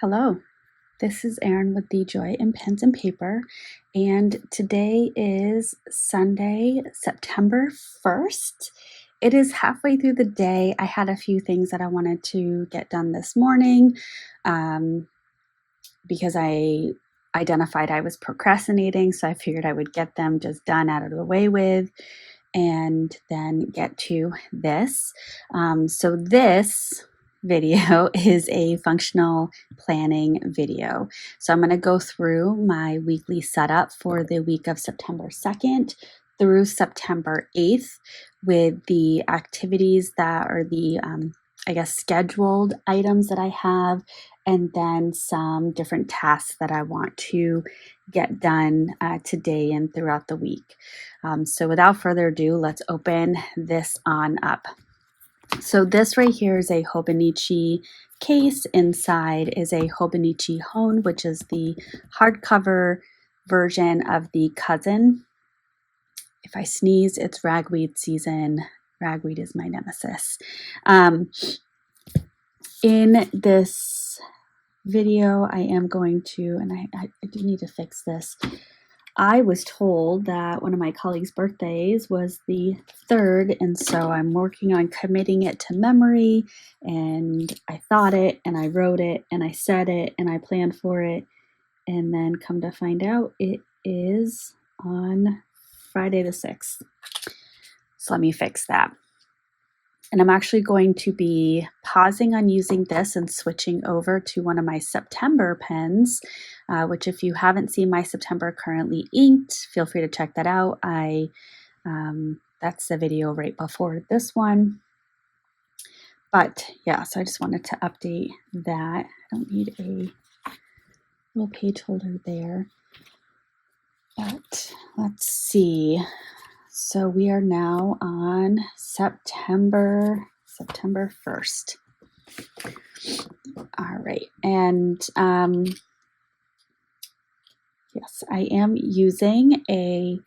Hello, this is Erin with the Joy in Pens and Paper, and today is Sunday, September 1st. It is halfway through the day. I had a few things that I wanted to get done this morning because I identified I was procrastinating, so I figured I would get them just done out of the way with and then get to this. So this video is a functional planning video. So I'm going to go through my weekly setup for the week of September 2nd through September 8th with the activities that are the scheduled items that I have, and then some different tasks that I want to get done today and throughout the week. So without further ado, let's open this on up. So this right here is a Hobonichi case. Inside is a Hobonichi Hone, which is the hardcover version of the cousin. If I sneeze, it's ragweed season. Ragweed is my nemesis. In this video, I am going to, and I do need to fix this. I was told that one of my colleagues' birthdays was the 3rd, and so I'm working on committing it to memory, and I thought it, and I wrote it, and I said it, and I planned for it, and then come to find out it is on Friday the 6th. So let me fix that. And I'm actually going to be pausing on using this and switching over to one of my September pens, which if you haven't seen my September currently inked, feel free to check that out. That's the video right before this one. But yeah, so I just wanted to update that. I don't need a little page holder there. But let's see. So we are now on September 1st. All right. And yes, I am using a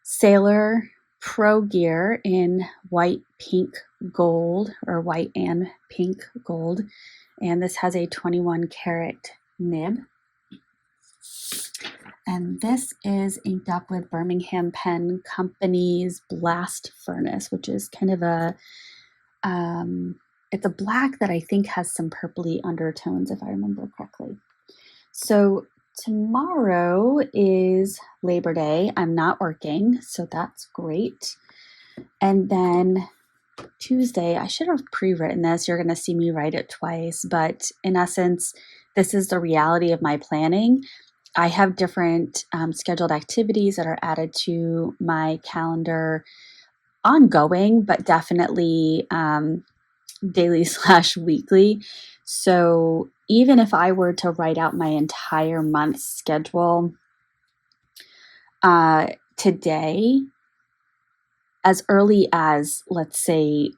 Sailor Pro Gear in white, pink, gold, or white and pink gold. And this has a 21 karat nib. And this is inked up with Birmingham Pen Company's Blast Furnace, which is kind of a, it's a black that I think has some purpley undertones, if I remember correctly. So tomorrow is Labor Day. I'm not working, so that's great. And then Tuesday, I should have pre-written this. You're going to see me write it twice, but in essence, this is the reality of my planning. I have different scheduled activities that are added to my calendar ongoing, but definitely daily/weekly. So even if I were to write out my entire month's schedule today, as early as, let's say,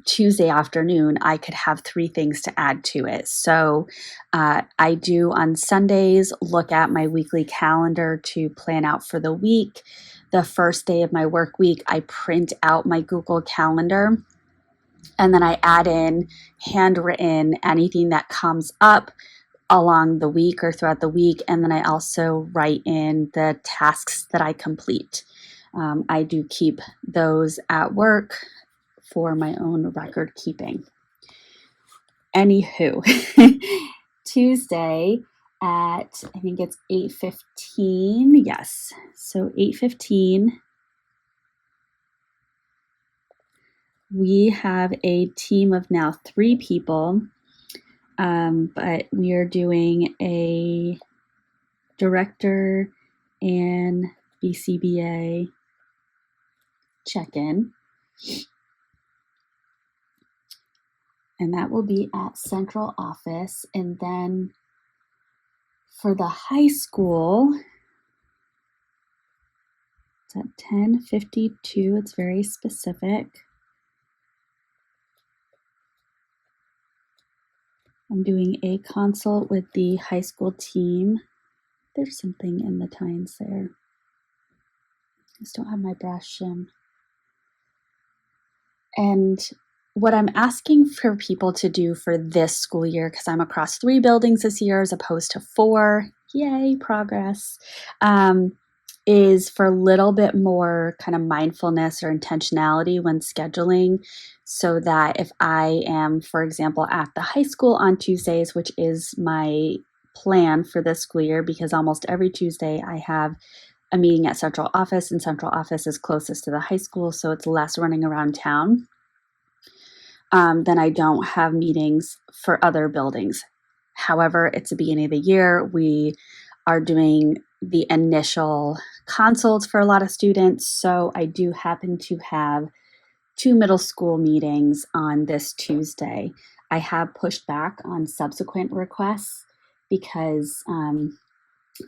Tuesday afternoon, I could have 3 things to add to it. So I do on Sundays look at my weekly calendar to plan out for the week. The first day of my work week, I print out my Google Calendar, and then I add in handwritten anything that comes up along the week or throughout the week. And then I also write in the tasks that I complete. I do keep those at work for my own record keeping. Anywho, Tuesday at, I think it's 8:15. Yes. So 8:15, we have a team of now 3 people, but we are doing a director and BCBA check-in. And that will be at central office. And then for the high school, it's at 10:52. It's very specific. I'm doing a consult with the high school team. There's something in the tines there. I just don't have my brush. And what I'm asking for people to do for this school year, because I'm across 3 buildings this year as opposed to 4, yay, progress, is for a little bit more kind of mindfulness or intentionality when scheduling, so that if I am, for example, at the high school on Tuesdays, which is my plan for this school year, because almost every Tuesday I have a meeting at central office, and central office is closest to the high school, so it's less running around town. Then I don't have meetings for other buildings. However, it's the beginning of the year. We are doing the initial consults for a lot of students. So I do happen to have 2 middle school meetings on this Tuesday. I have pushed back on subsequent requests because,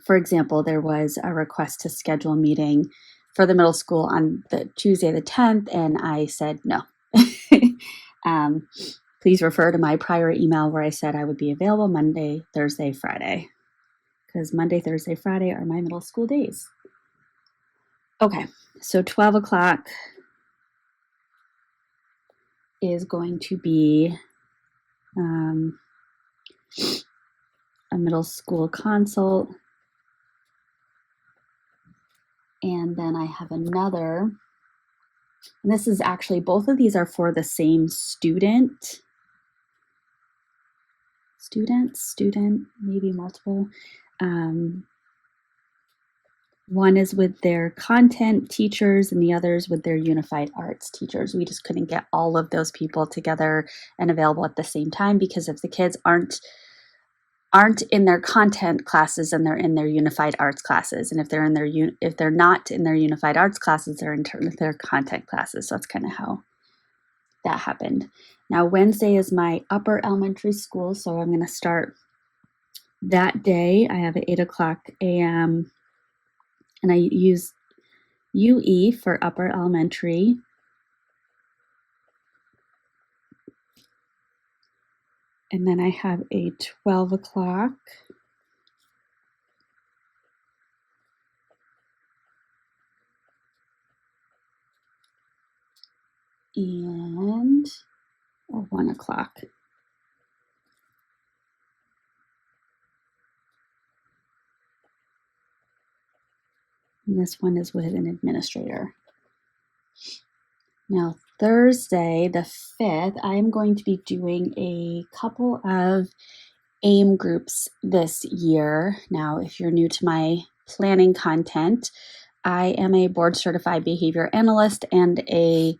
for example, there was a request to schedule a meeting for the middle school on the Tuesday the 10th, and I said no. Please refer to my prior email where I said I would be available Monday, Thursday, Friday, because Monday, Thursday, Friday are my middle school days. Okay, so 12 o'clock is going to be a middle school consult. And then I have another, and this is actually, both of these are for the same student, maybe multiple. One is with their content teachers and the others with their unified arts teachers. We just couldn't get all of those people together and available at the same time, because if the kids aren't in their content classes, and they're in their unified arts classes, and if they're not in their unified arts classes, they're in their content classes. So that's kind of how that happened. Now Wednesday is my upper elementary school, so I'm going to start that day. I have an 8 o'clock a.m. and I use UE for upper elementary. And then I have a 12 o'clock. And a 1 o'clock. And this one is with an administrator. Now, Thursday, the 5th, I am going to be doing a couple of AIM groups this year. Now, if you're new to my planning content, I am a board certified behavior analyst and a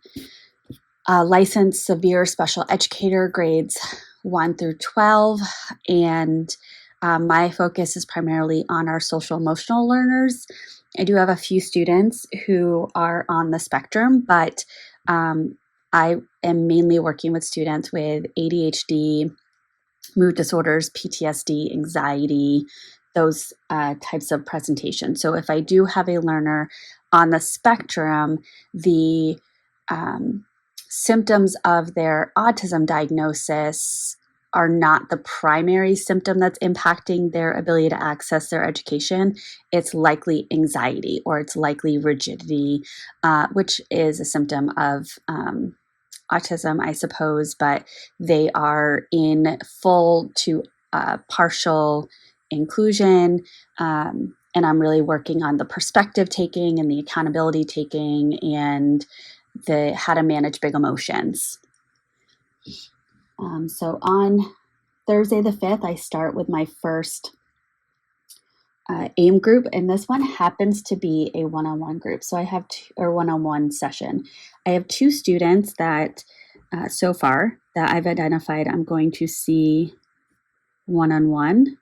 licensed severe special educator, grades 1 through 12. And my focus is primarily on our social emotional learners. I do have a few students who are on the spectrum, but I am mainly working with students with ADHD, mood disorders, PTSD, anxiety, those types of presentations. So if I do have a learner on the spectrum, the symptoms of their autism diagnosis are not the primary symptom that's impacting their ability to access their education. It's likely anxiety, or it's likely rigidity, which is a symptom of autism, I suppose, but they are in full to partial inclusion. And I'm really working on the perspective taking and the accountability taking and the how to manage big emotions. So on Thursday the 5th, I start with my first AIM group, and this one happens to be a one-on-one group. So I have one-on-one session. I have 2 students that so far that I've identified I'm going to see one-on-one.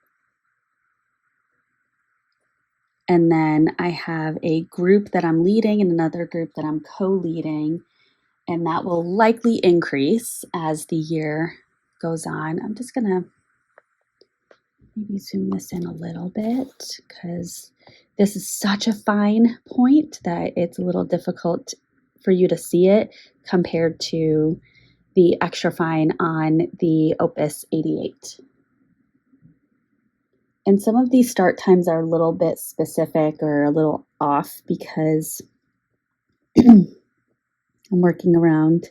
And then I have a group that I'm leading and another group that I'm co-leading, and that will likely increase as the year goes on. I'm just going to maybe zoom this in a little bit, because this is such a fine point that it's a little difficult for you to see it compared to the extra fine on the Opus 88. And some of these start times are a little bit specific or a little off because I'm working around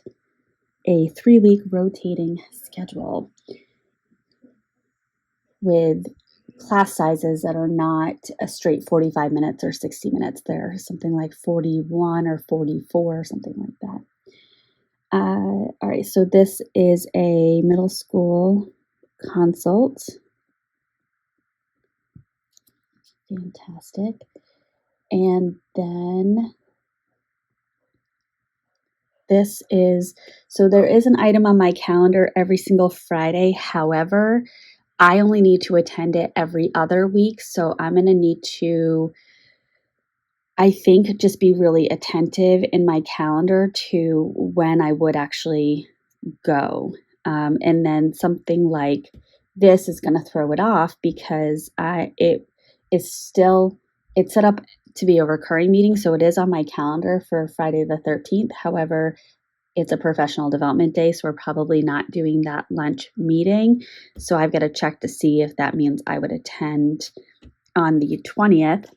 a 3-week rotating schedule with class sizes that are not a straight 45 minutes or 60 minutes. They're something like 41 or 44 or something like that. All right, so this is a middle school consult. Fantastic. And then this is, so there is an item on my calendar every single Friday. However, I only need to attend it every other week. So I'm going to need to, I think, just be really attentive in my calendar to when I would actually go. And then something like this is going to throw it off because it is still, it's set up to be a recurring meeting. So it is on my calendar for Friday the 13th. However, it's a professional development day, so we're probably not doing that lunch meeting. So I've got to check to see if that means I would attend on the 20th.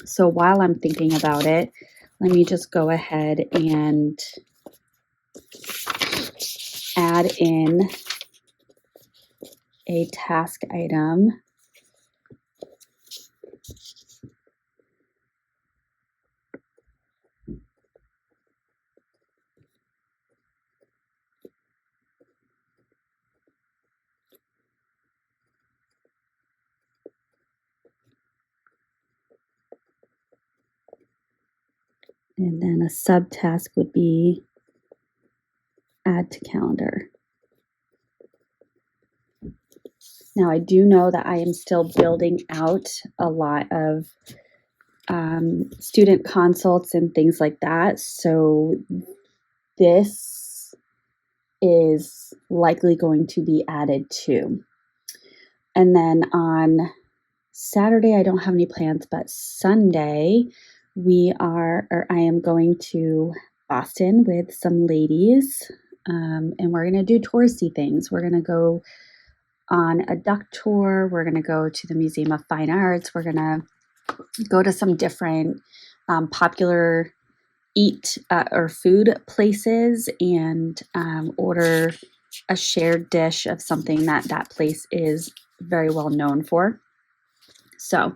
So while I'm thinking about it, let me just go ahead and add in a task item. And then a subtask would be add to calendar. Now I do know that I am still building out a lot of student consults and things like that. So this is likely going to be added too. And then on Saturday, I don't have any plans, but Sunday, I am going to Boston with some ladies, and we're going to do touristy things. We're going to go on a duck tour. We're going to go to the Museum of Fine Arts. We're going to go to some different popular eat or food places and order a shared dish of something that that place is very well known for. So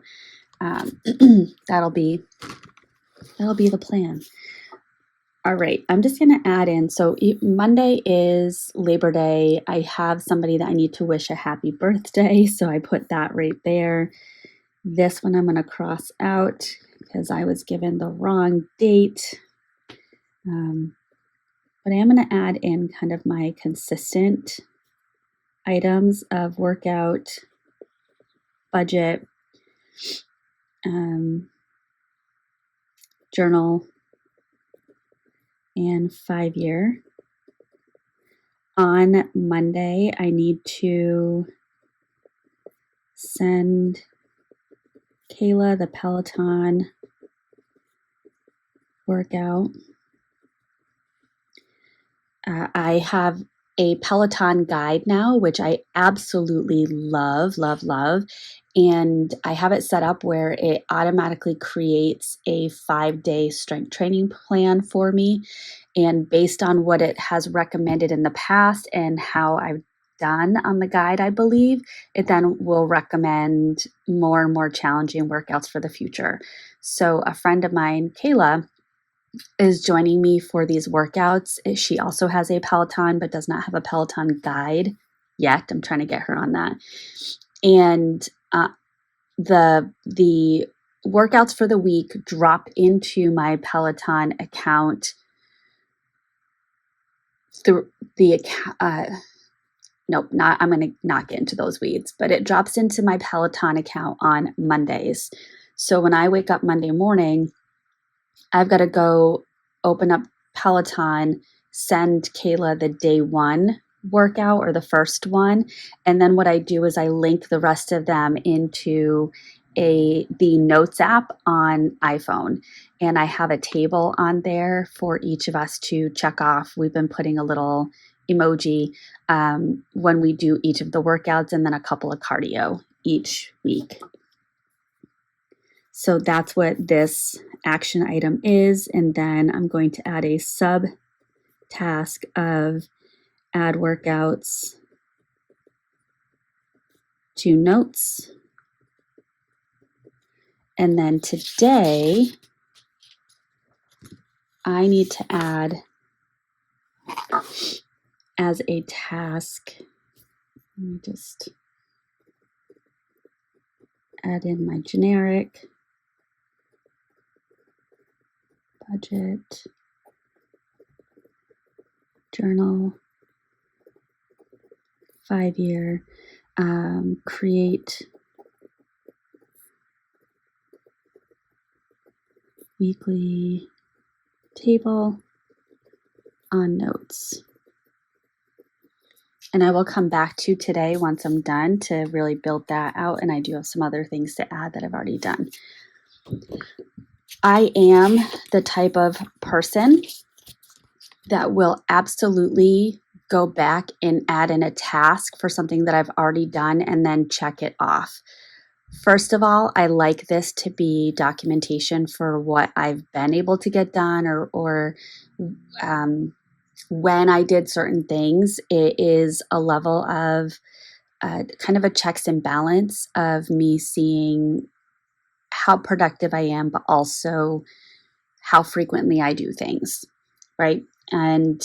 that'll be the plan. All right, I'm just going to add in, so Monday is Labor Day. I have somebody that I need to wish a happy birthday, so I put that right there. This one I'm going to cross out because I was given the wrong date. But I am going to add in kind of my consistent items of workout, budget, journal, and 5-year. On Monday, I need to send Kayla the Peloton workout. I have a Peloton guide now, which I absolutely love, love, love. And I have it set up where it automatically creates a 5-day strength training plan for me. And based on what it has recommended in the past and how I've done on the guide, I believe, it then will recommend more and more challenging workouts for the future. So a friend of mine, Kayla, is joining me for these workouts. She also has a Peloton, but does not have a Peloton guide yet. I'm trying to get her on that. And the workouts for the week drop into my Peloton account through the account. Nope, I'm going to not get into those weeds, but it drops into my Peloton account on Mondays. So when I wake up Monday morning, I've got to go open up Peloton, send Kayla the day one workout or the first one. And then what I do is I link the rest of them into the Notes app on iPhone. And I have a table on there for each of us to check off. We've been putting a little emoji when we do each of the workouts and then a couple of cardio each week. So that's what this action item is. And then I'm going to add a sub task of add workouts to notes. And then today, I need to add as a task, let me just add in my generic budget, journal, 5-year, create weekly table on notes. And I will come back to today once I'm done to really build that out. And I do have some other things to add that I've already done. I am the type of person that will absolutely go back and add in a task for something that I've already done and then check it off. First of all, I like this to be documentation for what I've been able to get done or when I did certain things. It is a level of kind of a checks and balance of me seeing how productive I am, but also how frequently I do things, right? And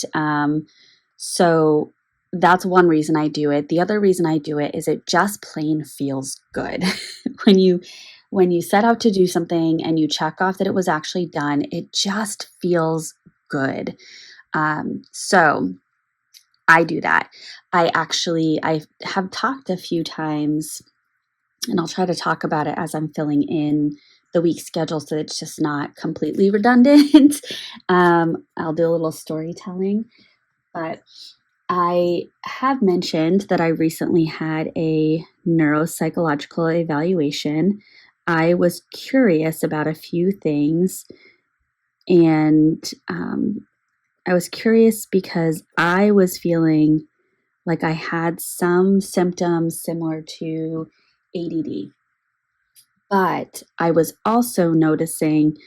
so that's one reason I do it. The other reason I do it is it just plain feels good. when you set out to do something and you check off that it was actually done, it just feels good. So I do that. I have talked a few times, and I'll try to talk about it as I'm filling in the week schedule so it's just not completely redundant. I'll do a little storytelling, but I have mentioned that I recently had a neuropsychological evaluation. I was curious about a few things, and I was curious because I was feeling like I had some symptoms similar to ADD. But I was also noticing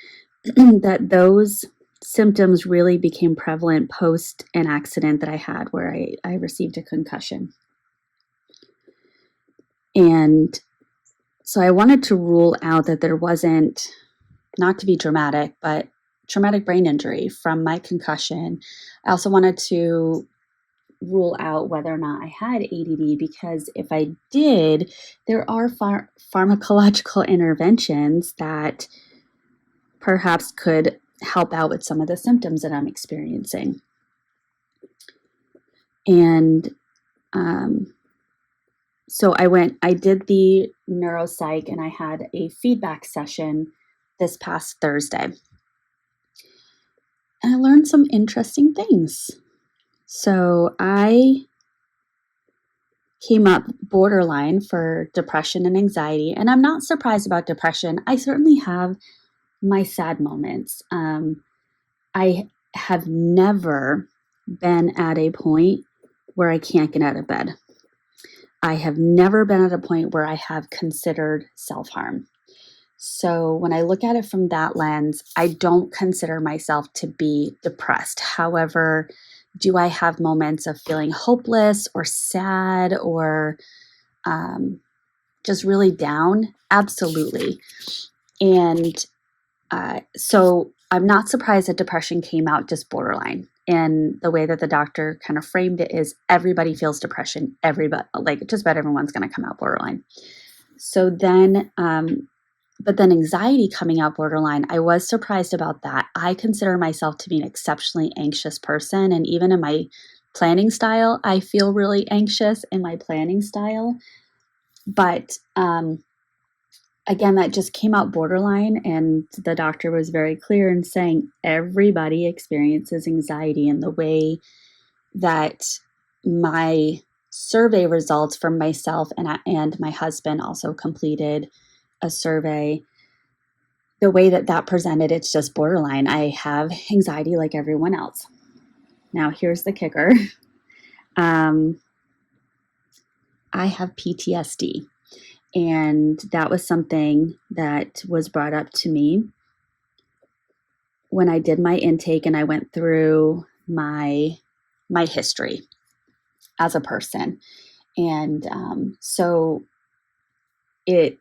that those symptoms really became prevalent post an accident that I had where I received a concussion. And so I wanted to rule out that there wasn't, not to be dramatic, but traumatic brain injury from my concussion. I also wanted to rule out whether or not I had ADD, because if I did, there are pharmacological interventions that perhaps could help out with some of the symptoms that I'm experiencing. And so I did the neuropsych, and I had a feedback session this past Thursday. And I learned some interesting things. So I came up borderline for depression and anxiety, and I'm not surprised about depression. I certainly have my sad moments. I have never been at a point where I can't get out of bed. I have never been at a point where I have considered self-harm. So when I look at it from that lens, I don't consider myself to be depressed. However, do I have moments of feeling hopeless or sad or just really down? Absolutely. And so I'm not surprised that depression came out just borderline. And the way that the doctor kind of framed it is everybody feels depression. Everybody, like just about everyone's going to come out borderline. So then, but then anxiety coming out borderline, I was surprised about that. I consider myself to be an exceptionally anxious person. And even in my planning style, I feel really anxious in my planning style. But again, that just came out borderline, and the doctor was very clear in saying everybody experiences anxiety. And the way that my survey results from myself and my husband also completed a survey, the way that presented, it's just borderline. I have anxiety like everyone else. Now, here's the kicker. I have PTSD. And that was something that was brought up to me when I did my intake and I went through my history as a person. And so it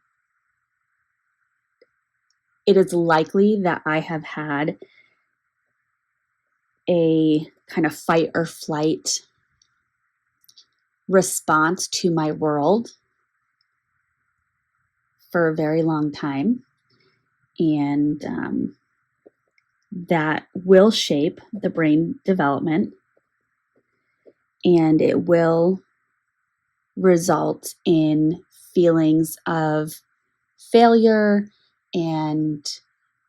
is likely that I have had a kind of fight or flight response to my world for a very long time. And that will shape the brain development, and it will result in feelings of failure and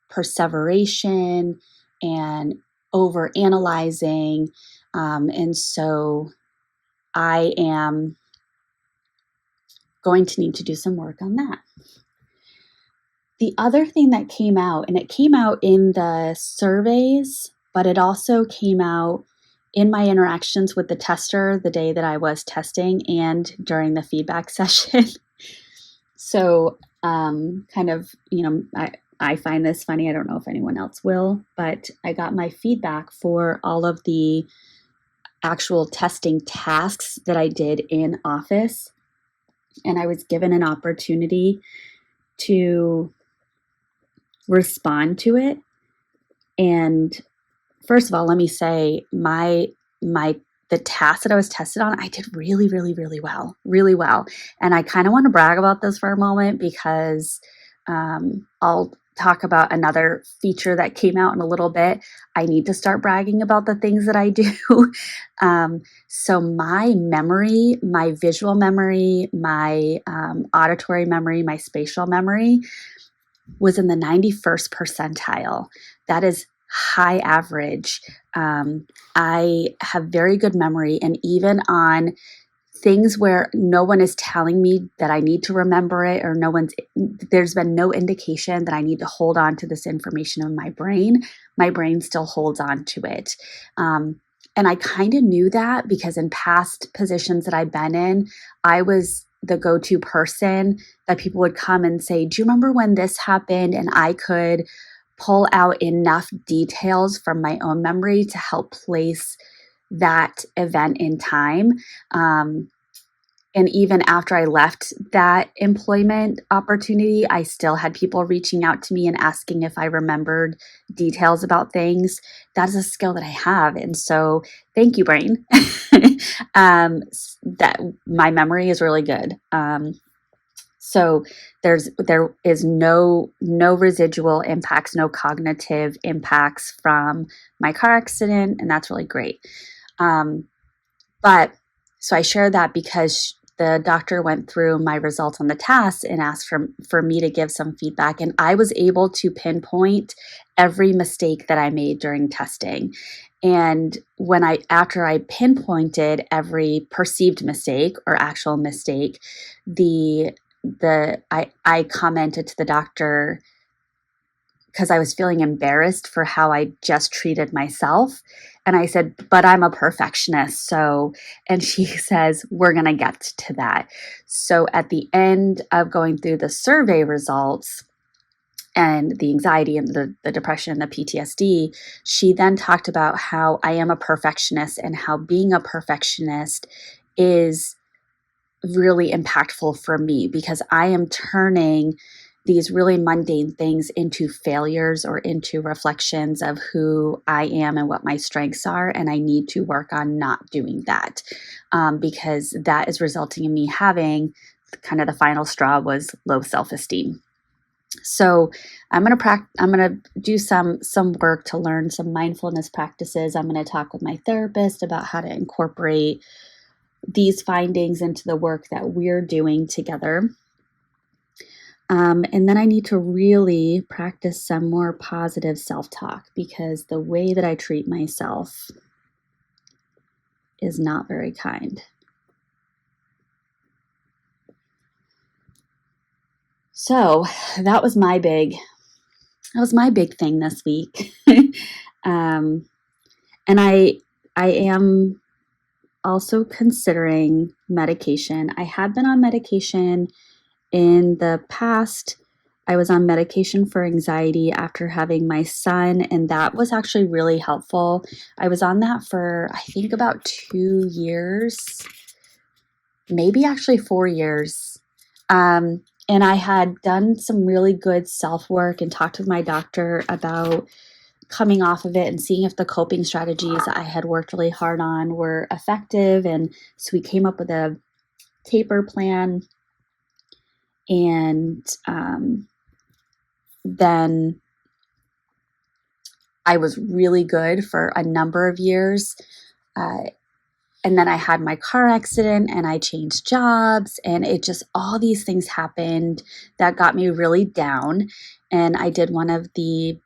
perseveration and over analyzing. And so I am going to need to do some work on that. The other thing that came out, and it came out in the surveys, but it also came out in my interactions with the tester the day that I was testing and during the feedback session. So kind of, I find this funny. I don't know if anyone else will, but I got my feedback for all of the actual testing tasks that I did in office. And I was given an opportunity to respond to it. And first of all, let me say the task that I was tested on, I did really, really, really well. And I kind of want to brag about this for a moment because I'll talk about another feature that came out in a little bit. I need to start bragging about the things that I do. So my memory, my visual memory, my auditory memory, my spatial memory was in the 91st percentile. That is high average. I have very good memory, and even on things where no one is telling me that I need to remember it, or there's been no indication that I need to hold on to this information in my brain still holds on to it. And I kind of knew that because in past positions that I've been in, I was the go-to person that people would come and say, do you remember when this happened? And I could pull out enough details from my own memory to help place that event in time. And even after I left that employment opportunity, I still had people reaching out to me and asking if I remembered details about things. That is a skill that I have. And so thank you, brain. That my memory is really good. So there is no residual impacts, no cognitive impacts from my car accident, and that's really great. But so I share that because the doctor went through my results on the tests and asked for me to give some feedback, and I was able to pinpoint every mistake that I made during testing. And after I pinpointed every perceived mistake or actual mistake, I commented to the doctor because I was feeling embarrassed for how I just treated myself. And I said, but I'm a perfectionist. And she says, we're going to get to that. So at the end of going through the survey results and the anxiety and the depression and the PTSD, she then talked about how I am a perfectionist and how being a perfectionist is really impactful for me because I am turning these really mundane things into failures or into reflections of who I am and what my strengths are. And I need to work on not doing that because that is resulting in me having kind of the final straw was low self-esteem. So I'm going to do some work to learn some mindfulness practices. I'm going to talk with my therapist about how to incorporate these findings into the work that we're doing together. And then I need to really practice some more positive self-talk because the way that I treat myself is not very kind. So that was my big thing this week. And I am also considering medication. I had been on medication in the past, I was on medication for anxiety after having my son, and that was actually really helpful. I was on that for, I think, about 2 years, maybe actually 4 years. And I had done some really good self work and talked with my doctor about coming off of it and seeing if the coping strategies I had worked really hard on were effective. And so we came up with a taper plan. And then I was really good for a number of years. And then I had my car accident and I changed jobs, and it just, all these things happened that got me really down. And I did one of the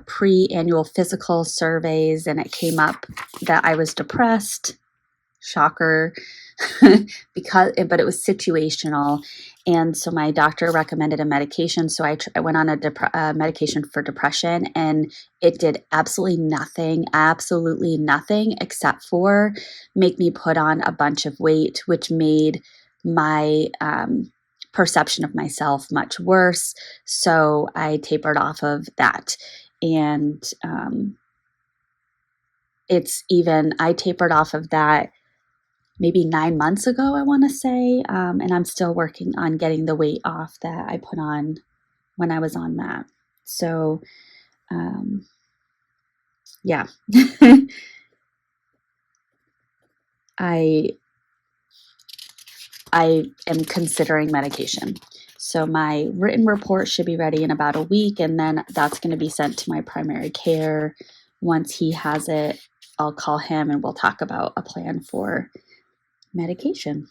pre-annual physical surveys, and it came up that I was depressed. Shocker. But it was situational. And so my doctor recommended a medication. So I went on a medication for depression, and it did absolutely nothing except for make me put on a bunch of weight, which made my perception of myself much worse. So I tapered off of that. And I tapered off of that maybe 9 months ago, I want to say. And I'm still working on getting the weight off that I put on when I was on that. So, yeah, I am considering medication. So my written report should be ready in about a week, and then that's going to be sent to my primary care. Once he has it, I'll call him and we'll talk about a plan for medication.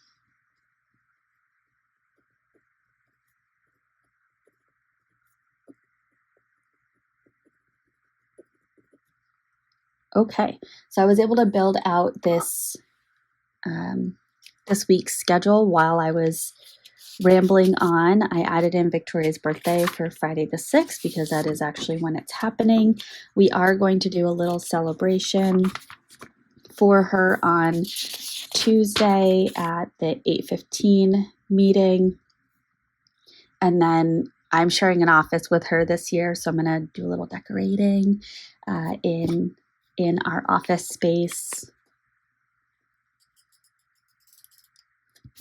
Okay, so I was able to build out this week's schedule while I was rambling on. I added in Victoria's birthday for Friday the 6th because that is actually when it's happening. We are going to do a little celebration for her on Tuesday at the 8:15 meeting. And then I'm sharing an office with her this year, so I'm going to do a little decorating in our office space.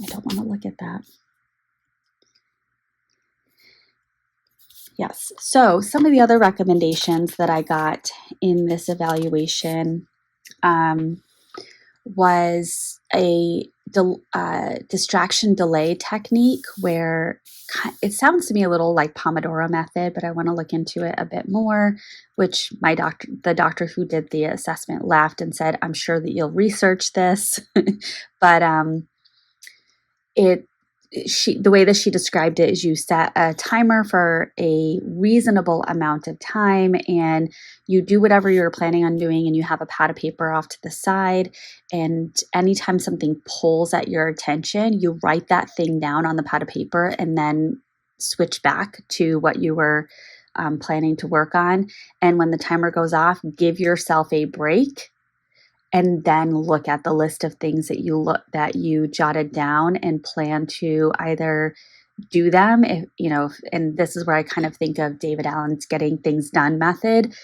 I don't want to look at that. Yes. So some of the other recommendations that I got in this evaluation was a distraction delay technique, where it sounds to me a little like Pomodoro method, but I want to look into it a bit more, which the doctor who did the assessment laughed and said, "I'm sure that you'll research this." But the way that she described it is you set a timer for a reasonable amount of time, and you do whatever you're planning on doing, and you have a pad of paper off to the side. And anytime something pulls at your attention, you write that thing down on the pad of paper and then switch back to what you were planning to work on. And when the timer goes off, give yourself a break and then look at the list of things that you jotted down and plan to either do them, and this is where I kind of think of David Allen's getting things done method.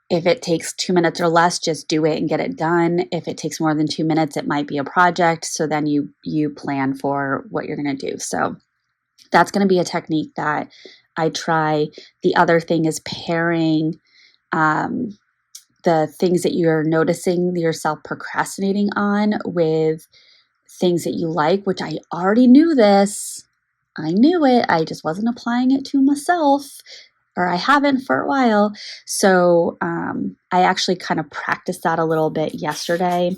If it takes 2 minutes or less, just do it and get it done. If it takes more than 2 minutes, it might be a project. So then you plan for what you're going to do. So that's going to be a technique that I try. The other thing is pairing the things that you're noticing yourself procrastinating on with things that you like, which I already knew this. I knew it. I just wasn't applying it to myself, or I haven't for a while. So I actually kind of practiced that a little bit yesterday.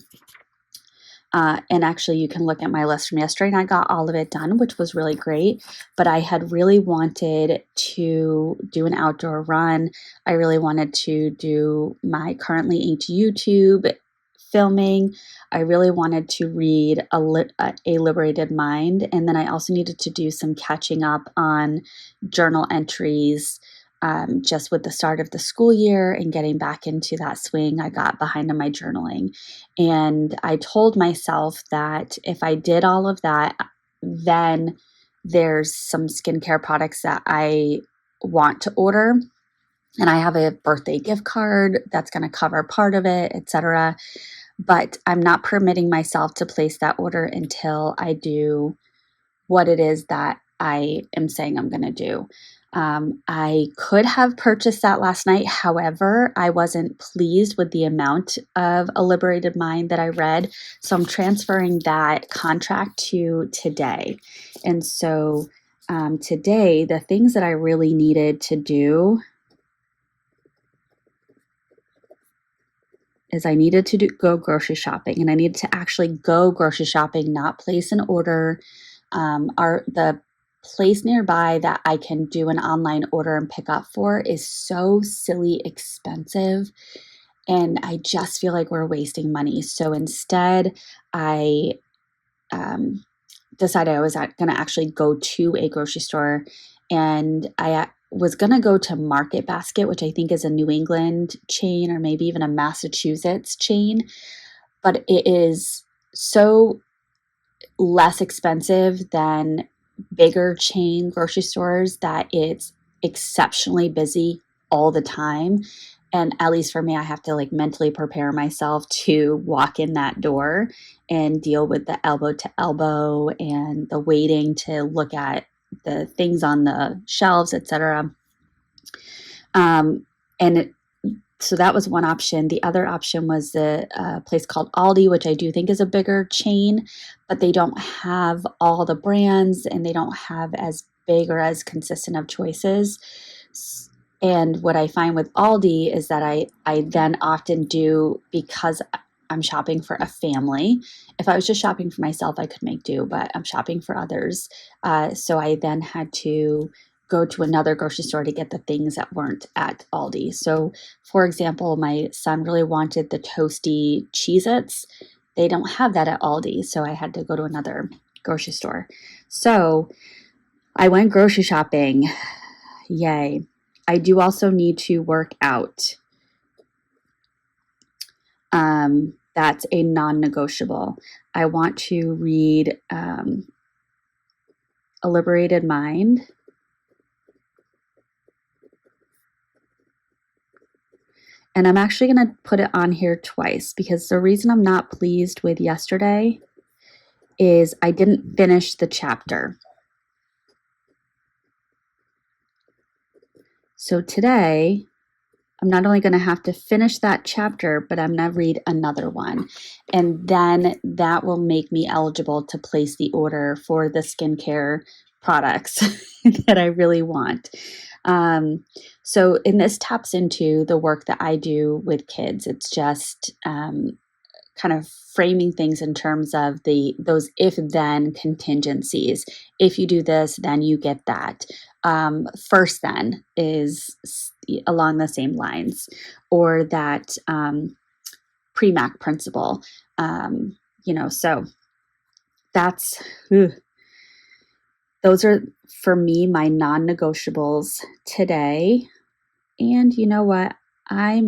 And actually, you can look at my list from yesterday, and I got all of it done, which was really great. But I had really wanted to do an outdoor run. I really wanted to do my currently inked YouTube filming. I really wanted to read A Liberated Mind. And then I also needed to do some catching up on journal entries. Just with the start of the school year and getting back into that swing, I got behind on my journaling. And I told myself that if I did all of that, then there's some skincare products that I want to order, and I have a birthday gift card that's going to cover part of it, etc. But I'm not permitting myself to place that order until I do what it is that I am saying I'm going to do. I could have purchased that last night. However, I wasn't pleased with the amount of A Liberated Mind that I read. So I'm transferring that contract to today. And so today, the things that I really needed to do is I needed to go grocery shopping, and I needed to actually go grocery shopping, not place an order. The place nearby that I can do an online order and pick up for is so silly expensive, and I just feel like we're wasting money. So instead, I decided I was going to actually go to a grocery store, and I was going to go to Market Basket, which I think is a New England chain or maybe even a Massachusetts chain, but it is so less expensive than bigger chain grocery stores that it's exceptionally busy all the time. And at least for me, I have to like mentally prepare myself to walk in that door and deal with the elbow to elbow and the waiting to look at the things on the shelves, etc. So that was one option. The other option was the place called Aldi, which I do think is a bigger chain, but they don't have all the brands and they don't have as big or as consistent of choices. And what I find with Aldi is that I then often do, because I'm shopping for a family. If I was just shopping for myself, I could make do, but I'm shopping for others. So I then had to go to another grocery store to get the things that weren't at Aldi. So, for example, my son really wanted the toasty Cheez-Its. They don't have that at Aldi, so I had to go to another grocery store. So I went grocery shopping. Yay. I do also need to work out. That's a non-negotiable. I want to read A Liberated Mind. And I'm actually going to put it on here twice because the reason I'm not pleased with yesterday is I didn't finish the chapter. So today, I'm not only going to have to finish that chapter, but I'm going to read another one. And then that will make me eligible to place the order for the skincare products that I really want. So, and this taps into the work that I do with kids. It's just kind of framing things in terms of those if-then contingencies. If you do this, then you get that. First then is along the same lines, or that Premack principle. So that's those are for me my non-negotiables today. And you know what? I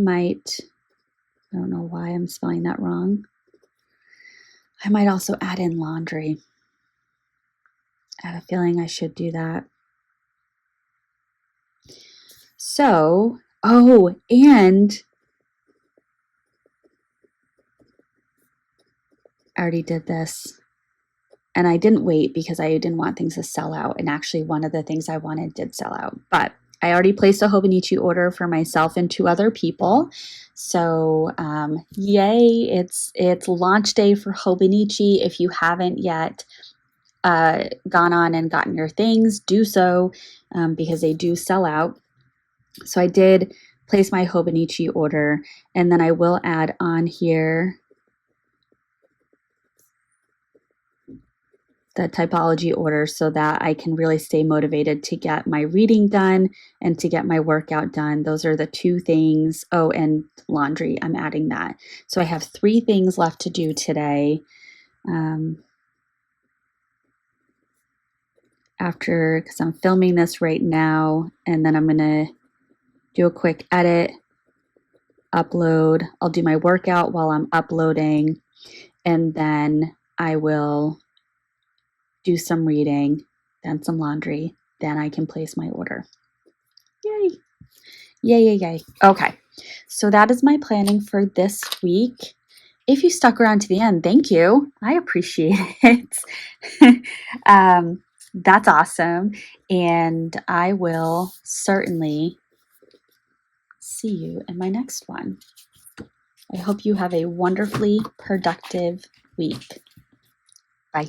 don't know why I'm spelling that wrong. I might also add in laundry. I have a feeling I should do that. So, and I already did this. And I didn't wait because I didn't want things to sell out. And actually, one of the things I wanted did sell out. But I already placed a Hobonichi order for myself and 2 other people. So, yay, it's launch day for Hobonichi. If you haven't yet gone on and gotten your things, do so because they do sell out. So I did place my Hobonichi order, and then I will add on here the typology order so that I can really stay motivated to get my reading done and to get my workout done. Those are the 2 things. Oh, and laundry, I'm adding that. So I have 3 things left to do today. Because I'm filming this right now, and then I'm going to do a quick edit, upload. I'll do my workout while I'm uploading, and then I will do some reading, then some laundry, then I can place my order. Yay. Yay, yay, yay. Okay. So that is my planning for this week. If you stuck around to the end, thank you. I appreciate it. That's awesome. And I will certainly see you in my next one. I hope you have a wonderfully productive week. Bye.